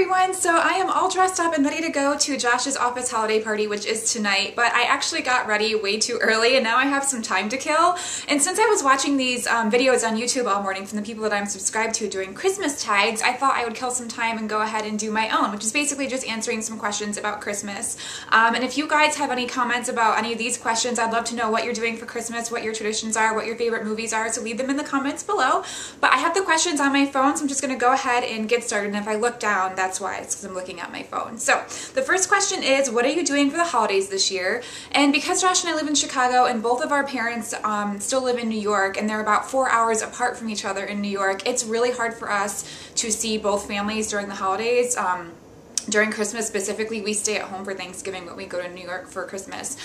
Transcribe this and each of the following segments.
everyone! So I am all dressed up and ready to go to Josh's office holiday party, which is tonight, but I actually got ready way too early and now I have some time to kill. And since I was watching these videos on YouTube all morning from the people that I'm subscribed to doing Christmas tags, I thought I would kill some time and go ahead and do my own, which is basically just answering some questions about Christmas. And if you guys have any comments about any of these questions, I'd love to know what you're doing for Christmas, what your traditions are, what your favorite movies are, so leave them in the comments below. But I have the questions on my phone, so I'm just going to go ahead and get started. And if I look down, that's why. It's because I'm looking at my phone. So the first question is, what are you doing for the holidays this year? And because Josh and I live in Chicago and both of our parents still live in New York and they're about 4 hours apart from each other in New York, it's really hard for us to see both families during the holidays. During Christmas specifically, we stay at home for Thanksgiving, but we go to New York for Christmas.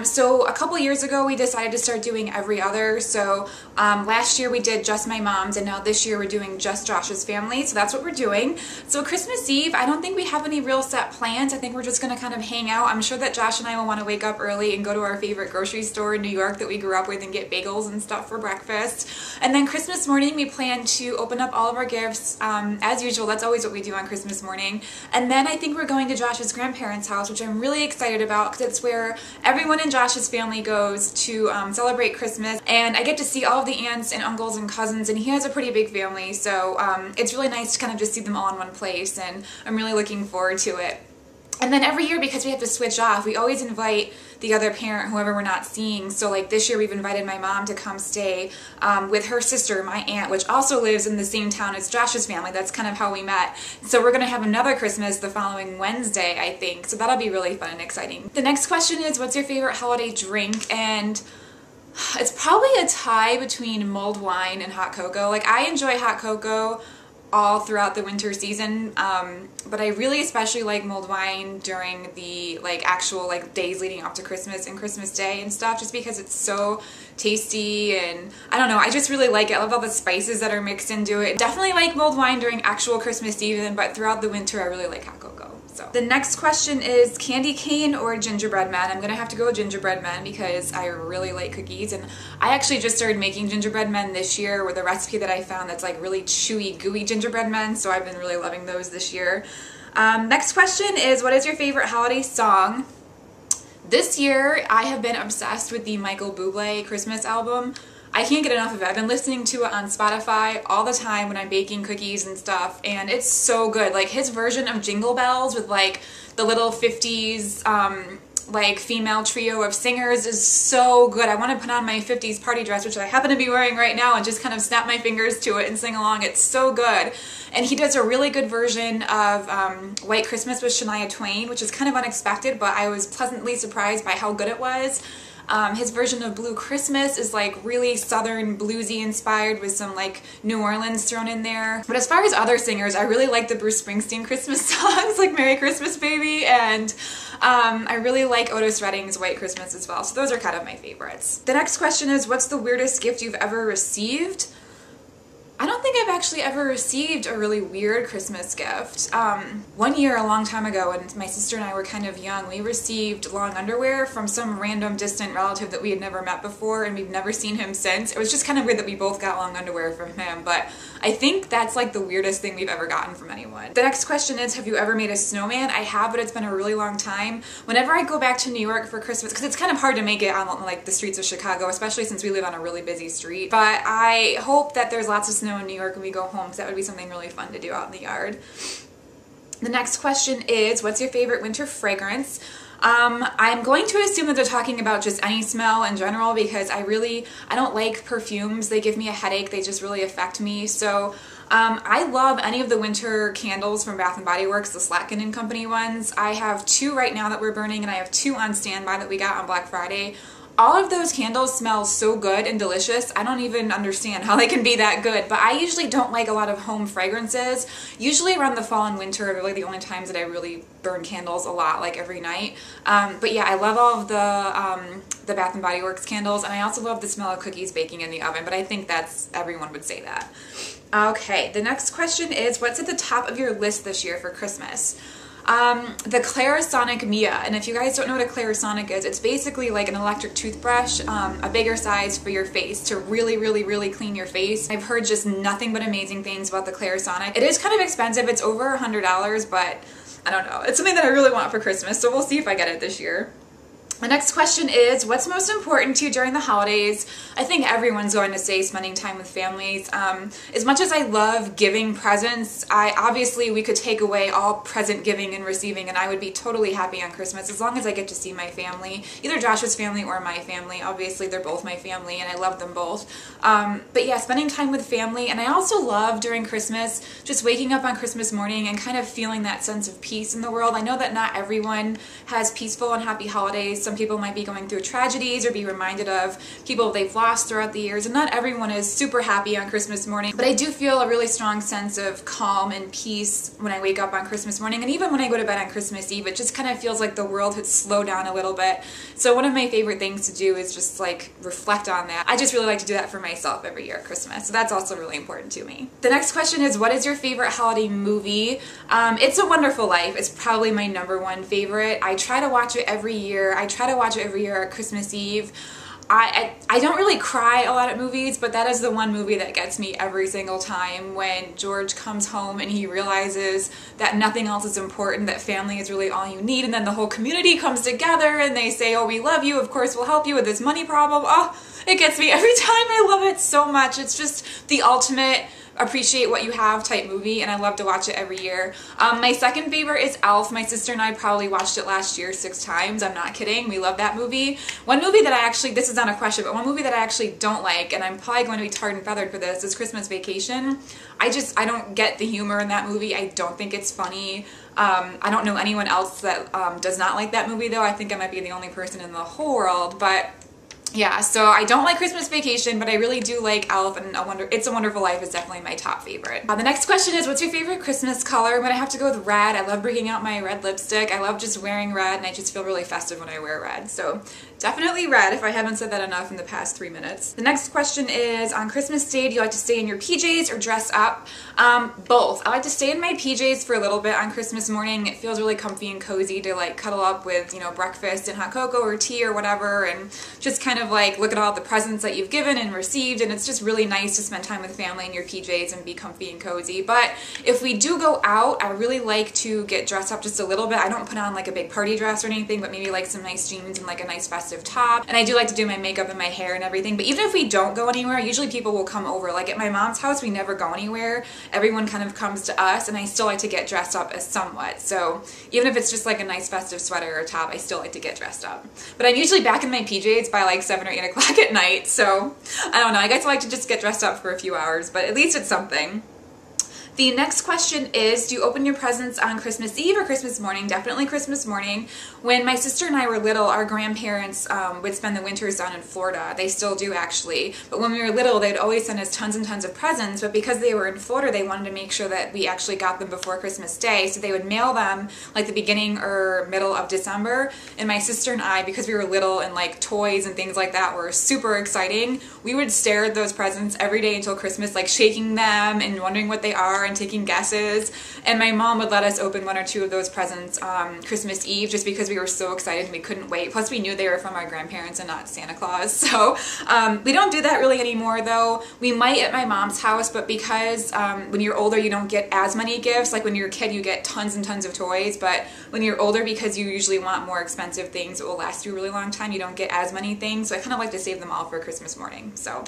So a couple years ago, we decided to start doing every other. So last year we did just my mom's, and now this year we're doing just Josh's family. So that's what we're doing. So Christmas Eve, I don't think we have any real set plans. I think we're just going to kind of hang out. I'm sure that Josh and I will want to wake up early and go to our favorite grocery store in New York that we grew up with and get bagels and stuff for breakfast. And then Christmas morning, we plan to open up all of our gifts. As usual, that's always what we do on Christmas morning. And then I think we're going to Josh's grandparents' house, which I'm really excited about because it's where everyone in Josh's family goes to celebrate Christmas. And I get to see all of the aunts and uncles and cousins, and he has a pretty big family, so it's really nice to kind of just see them all in one place, and I'm really looking forward to it. And then every year, because we have to switch off, we always invite the other parent, whoever we're not seeing. So like this year we've invited my mom to come stay with her sister, my aunt, which also lives in the same town as Josh's family. That's kind of how we met. So we're going to have another Christmas the following Wednesday, I think. So that'll be really fun and exciting. The next question is, what's your favorite holiday drink? And it's probably a tie between mulled wine and hot cocoa. Like, I enjoy hot cocoa all throughout the winter season, but I really especially like mulled wine during the actual days leading up to Christmas and Christmas Day and stuff, just because it's so tasty, and I don't know, I just really like it. I love all the spices that are mixed into it. Definitely like mulled wine during actual Christmas season, but throughout the winter I really like hot cocoa. So the next question is candy cane or gingerbread men. I'm gonna have to go with gingerbread men because I really like cookies, and I actually just started making gingerbread men this year with a recipe that I found that's like really chewy, gooey gingerbread men, so I've been really loving those this year. Next question is, what is your favorite holiday song? This year I have been obsessed with the Michael Bublé Christmas album. I can't get enough of it. I've been listening to it on Spotify all the time when I'm baking cookies and stuff, and it's so good. Like, his version of Jingle Bells with like the little 50s female trio of singers is so good. I want to put on my 50s party dress, which I happen to be wearing right now, and just kind of snap my fingers to it and sing along. It's so good. And he does a really good version of White Christmas with Shania Twain, which is kind of unexpected, but I was pleasantly surprised by how good it was. His version of Blue Christmas is like really southern bluesy inspired with some like New Orleans thrown in there. But as far as other singers, I really like the Bruce Springsteen Christmas songs like Merry Christmas Baby, and I really like Otis Redding's White Christmas as well. So those are kind of my favorites. The next question is, what's the weirdest gift you've ever received? I don't think I've actually ever received a really weird Christmas gift. One year, a long time ago, when my sister and I were kind of young, we received long underwear from some random distant relative that we had never met before, and we've never seen him since. It was just kind of weird that we both got long underwear from him, but I think that's like the weirdest thing we've ever gotten from anyone. The next question is, have you ever made a snowman? I have, but it's been a really long time. Whenever I go back to New York for Christmas, because it's kind of hard to make it on like the streets of Chicago, especially since we live on a really busy street, but I hope that there's lots of snow in New York when we go home, because that would be something really fun to do out in the yard. The next question is, what's your favorite winter fragrance? I'm going to assume that they're talking about just any smell in general, because I don't like perfumes. They give me a headache. They just really affect me. So I love any of the winter candles from Bath & Body Works, the Slatkin & Company ones. I have 2 right now that we're burning, and I have 2 on standby that we got on Black Friday. All of those candles smell so good and delicious. I don't even understand how they can be that good, but I usually don't like a lot of home fragrances. Usually around the fall and winter are really the only times that I really burn candles a lot, like every night. But yeah, I love all of the Bath & Body Works candles, and I also love the smell of cookies baking in the oven, but I think everyone would say that. Okay, the next question is, what's at the top of your list this year for Christmas? The Clarisonic Mia, and if you guys don't know what a Clarisonic is, it's basically like an electric toothbrush, a bigger size for your face to really, really, really clean your face. I've heard just nothing but amazing things about the Clarisonic. It is kind of expensive. It's over $100, but I don't know. It's something that I really want for Christmas, so we'll see if I get it this year. The next question is, what's most important to you during the holidays? I think everyone's going to say spending time with families. As much as I love giving presents, obviously we could take away all present giving and receiving and I would be totally happy on Christmas as long as I get to see my family, either Josh's family or my family. Obviously they're both my family and I love them both. But yeah, spending time with family, and I also love during Christmas just waking up on Christmas morning and kind of feeling that sense of peace in the world. I know that not everyone has peaceful and happy holidays. Some people might be going through tragedies or be reminded of people they've lost throughout the years, and not everyone is super happy on Christmas morning, but I do feel a really strong sense of calm and peace when I wake up on Christmas morning, and even when I go to bed on Christmas Eve, it just kind of feels like the world has slowed down a little bit. So one of my favorite things to do is just like reflect on that. I just really like to do that for myself every year at Christmas, so that's also really important to me. The next question is, what is your favorite holiday movie? It's a Wonderful Life. It's probably my #1 favorite. I try to watch it every year. I try to watch it every year at Christmas Eve. I don't really cry a lot at movies, but that is the one movie that gets me every single time, when George comes home and he realizes that nothing else is important, that family is really all you need, and then the whole community comes together and they say, oh, we love you, of course we'll help you with this money problem. Oh, it gets me every time. I love it so much. It's just the ultimate appreciate what you have type movie, and I love to watch it every year. My second favorite is Elf. My sister and I probably watched it last year 6 times. I'm not kidding. We love that movie. One movie that I actually, this is not a question, but one movie that I actually don't like, and I'm probably going to be tarred and feathered for this, is Christmas Vacation. I don't get the humor in that movie. I don't think it's funny. I don't know anyone else that does not like that movie though. I think I might be the only person in the whole world, but yeah, so I don't like Christmas Vacation, but I really do like Elf, and It's a Wonderful Life is definitely my top favorite. The next question is, what's your favorite Christmas color? I'm gonna have to go with red. I love bringing out my red lipstick. I love just wearing red, and I just feel really festive when I wear red. So definitely red, if I haven't said that enough in the past 3 minutes. The next question is, on Christmas Day, do you like to stay in your PJs or dress up? Both. I like to stay in my PJs for a little bit on Christmas morning. It feels really comfy and cozy to like cuddle up with, you know, breakfast and hot cocoa or tea or whatever, and just kind of like look at all the presents that you've given and received, and it's just really nice to spend time with family in your PJs and be comfy and cozy. But if we do go out, I really like to get dressed up just a little bit. I don't put on like a big party dress or anything, but maybe like some nice jeans and like a nice festive top. And I do like to do my makeup and my hair and everything. But even if we don't go anywhere, usually people will come over. Like at my mom's house, we never go anywhere. Everyone kind of comes to us, and I still like to get dressed up as somewhat. So even if it's just like a nice festive sweater or top, I still like to get dressed up. But I'm usually back in my PJs by like 7 or 8 o'clock at night, so I don't know. I guess I like to just get dressed up for a few hours, but at least it's something. The next question is, do you open your presents on Christmas Eve or Christmas morning? Definitely Christmas morning. When my sister and I were little, our grandparents would spend the winters down in Florida. They still do, actually. But when we were little, they'd always send us tons and tons of presents, but because they were in Florida, they wanted to make sure that we actually got them before Christmas Day, so they would mail them like the beginning or middle of December. And my sister and I, because we were little and like toys and things like that were super exciting, we would stare at those presents every day until Christmas, like shaking them and wondering what they are and taking guesses. And my mom would let us open 1 or 2 of those presents Christmas Eve, just because we were so excited and we couldn't wait. Plus we knew they were from our grandparents and not Santa Claus. So we don't do that really anymore though. We might at my mom's house, but because when you're older you don't get as many gifts. Like when you're a kid you get tons and tons of toys, but when you're older, because you usually want more expensive things that will last you a really long time, you don't get as many things. So I kind of like to save them all for Christmas morning. So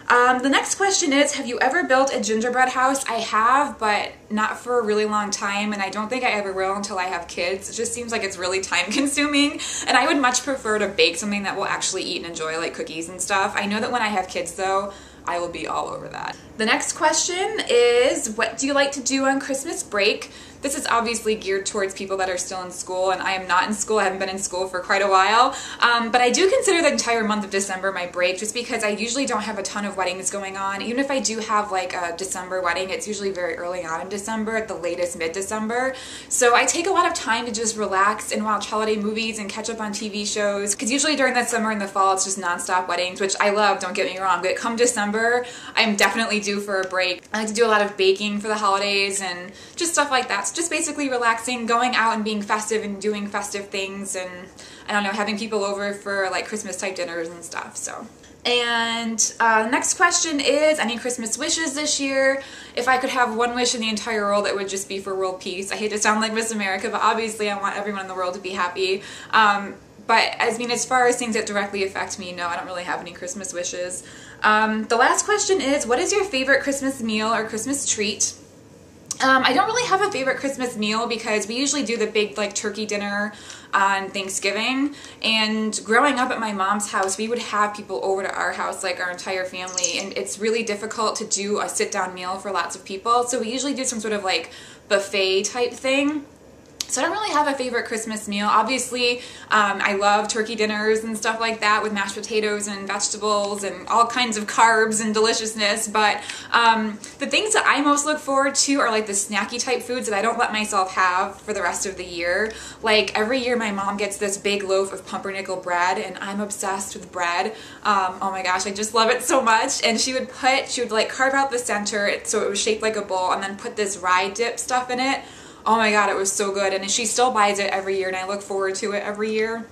the next question is, have you ever built a gingerbread house? I have, but not for a really long time, and I don't think I ever will until I have kids. It just seems like it's really time consuming, and I would much prefer to bake something that we'll actually eat and enjoy, like cookies and stuff. I know that when I have kids though, I will be all over that. The next question is, what do you like to do on Christmas break? This is obviously geared towards people that are still in school, and I am not in school. I haven't been in school for quite a while, but I do consider the entire month of December my break, just because I usually don't have a ton of weddings going on. Even if I do have like a December wedding, it's usually very early on in December, at the latest mid-December. So I take a lot of time to just relax and watch holiday movies and catch up on TV shows, because usually during the summer and the fall it's just non-stop weddings, which I love, don't get me wrong, but come December September, I'm definitely due for a break. I like to do a lot of baking for the holidays and just stuff like that. So just basically relaxing, going out and being festive and doing festive things, and I don't know, having people over for like Christmas type dinners and stuff. So. And the next question is, any Christmas wishes this year? If I could have one wish in the entire world, it would just be for world peace. I hate to sound like Miss America, but obviously I want everyone in the world to be happy. But as far as things that directly affect me, no, I don't really have any Christmas wishes. The last question is, what is your favorite Christmas meal or Christmas treat? I don't really have a favorite Christmas meal because we usually do the big like turkey dinner on Thanksgiving, and growing up at my mom's house, we would have people over to our house, like our entire family, and it's really difficult to do a sit-down meal for lots of people, so we usually do some sort of like buffet type thing. So I don't really have a favorite Christmas meal. Obviously, I love turkey dinners and stuff like that with mashed potatoes and vegetables and all kinds of carbs and deliciousness, but the things that I most look forward to are like the snacky type foods that I don't let myself have for the rest of the year. Like every year my mom gets this big loaf of pumpernickel bread, and I'm obsessed with bread. Oh my gosh, I just love it so much. And she would like carve out the center so it was shaped like a bowl, and then put this rye dip stuff in it. Oh my god, it was so good, and she still buys it every year, and I look forward to it every year.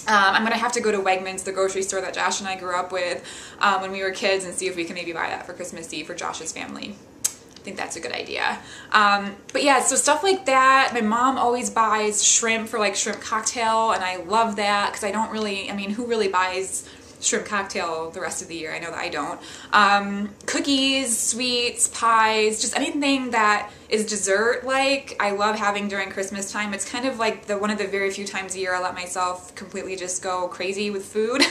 I'm going to have to go to Wegmans, the grocery store that Josh and I grew up with when we were kids, and see if we can maybe buy that for Christmas Eve for Josh's family. I think that's a good idea. But yeah, so stuff like that. My mom always buys shrimp for like shrimp cocktail, and I love that because I don't really, who really buys shrimp cocktail the rest of the year? I know that I don't. Cookies, sweets, pies, just anything that is dessert like, I love having during Christmas time. It's kind of like one of the very few times a year I let myself completely just go crazy with food.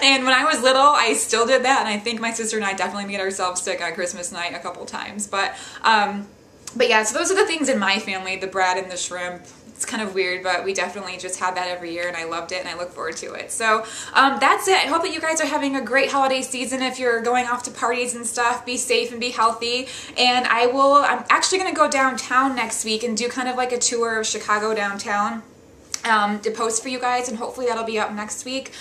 And when I was little, I still did that, and I think my sister and I definitely made ourselves sick on Christmas night a couple times. But yeah, so those are the things in my family, the bread and the shrimp. It's kind of weird, but we definitely just have that every year, and I loved it, and I look forward to it. So that's it. I hope that you guys are having a great holiday season. If you're going off to parties and stuff, be safe and be healthy. And I'm actually going to go downtown next week and do kind of like a tour of Chicago downtown to post for you guys, and hopefully that'll be up next week.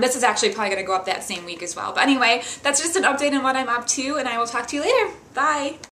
This is actually probably going to go up that same week as well. But anyway, that's just an update on what I'm up to, and I will talk to you later. Bye!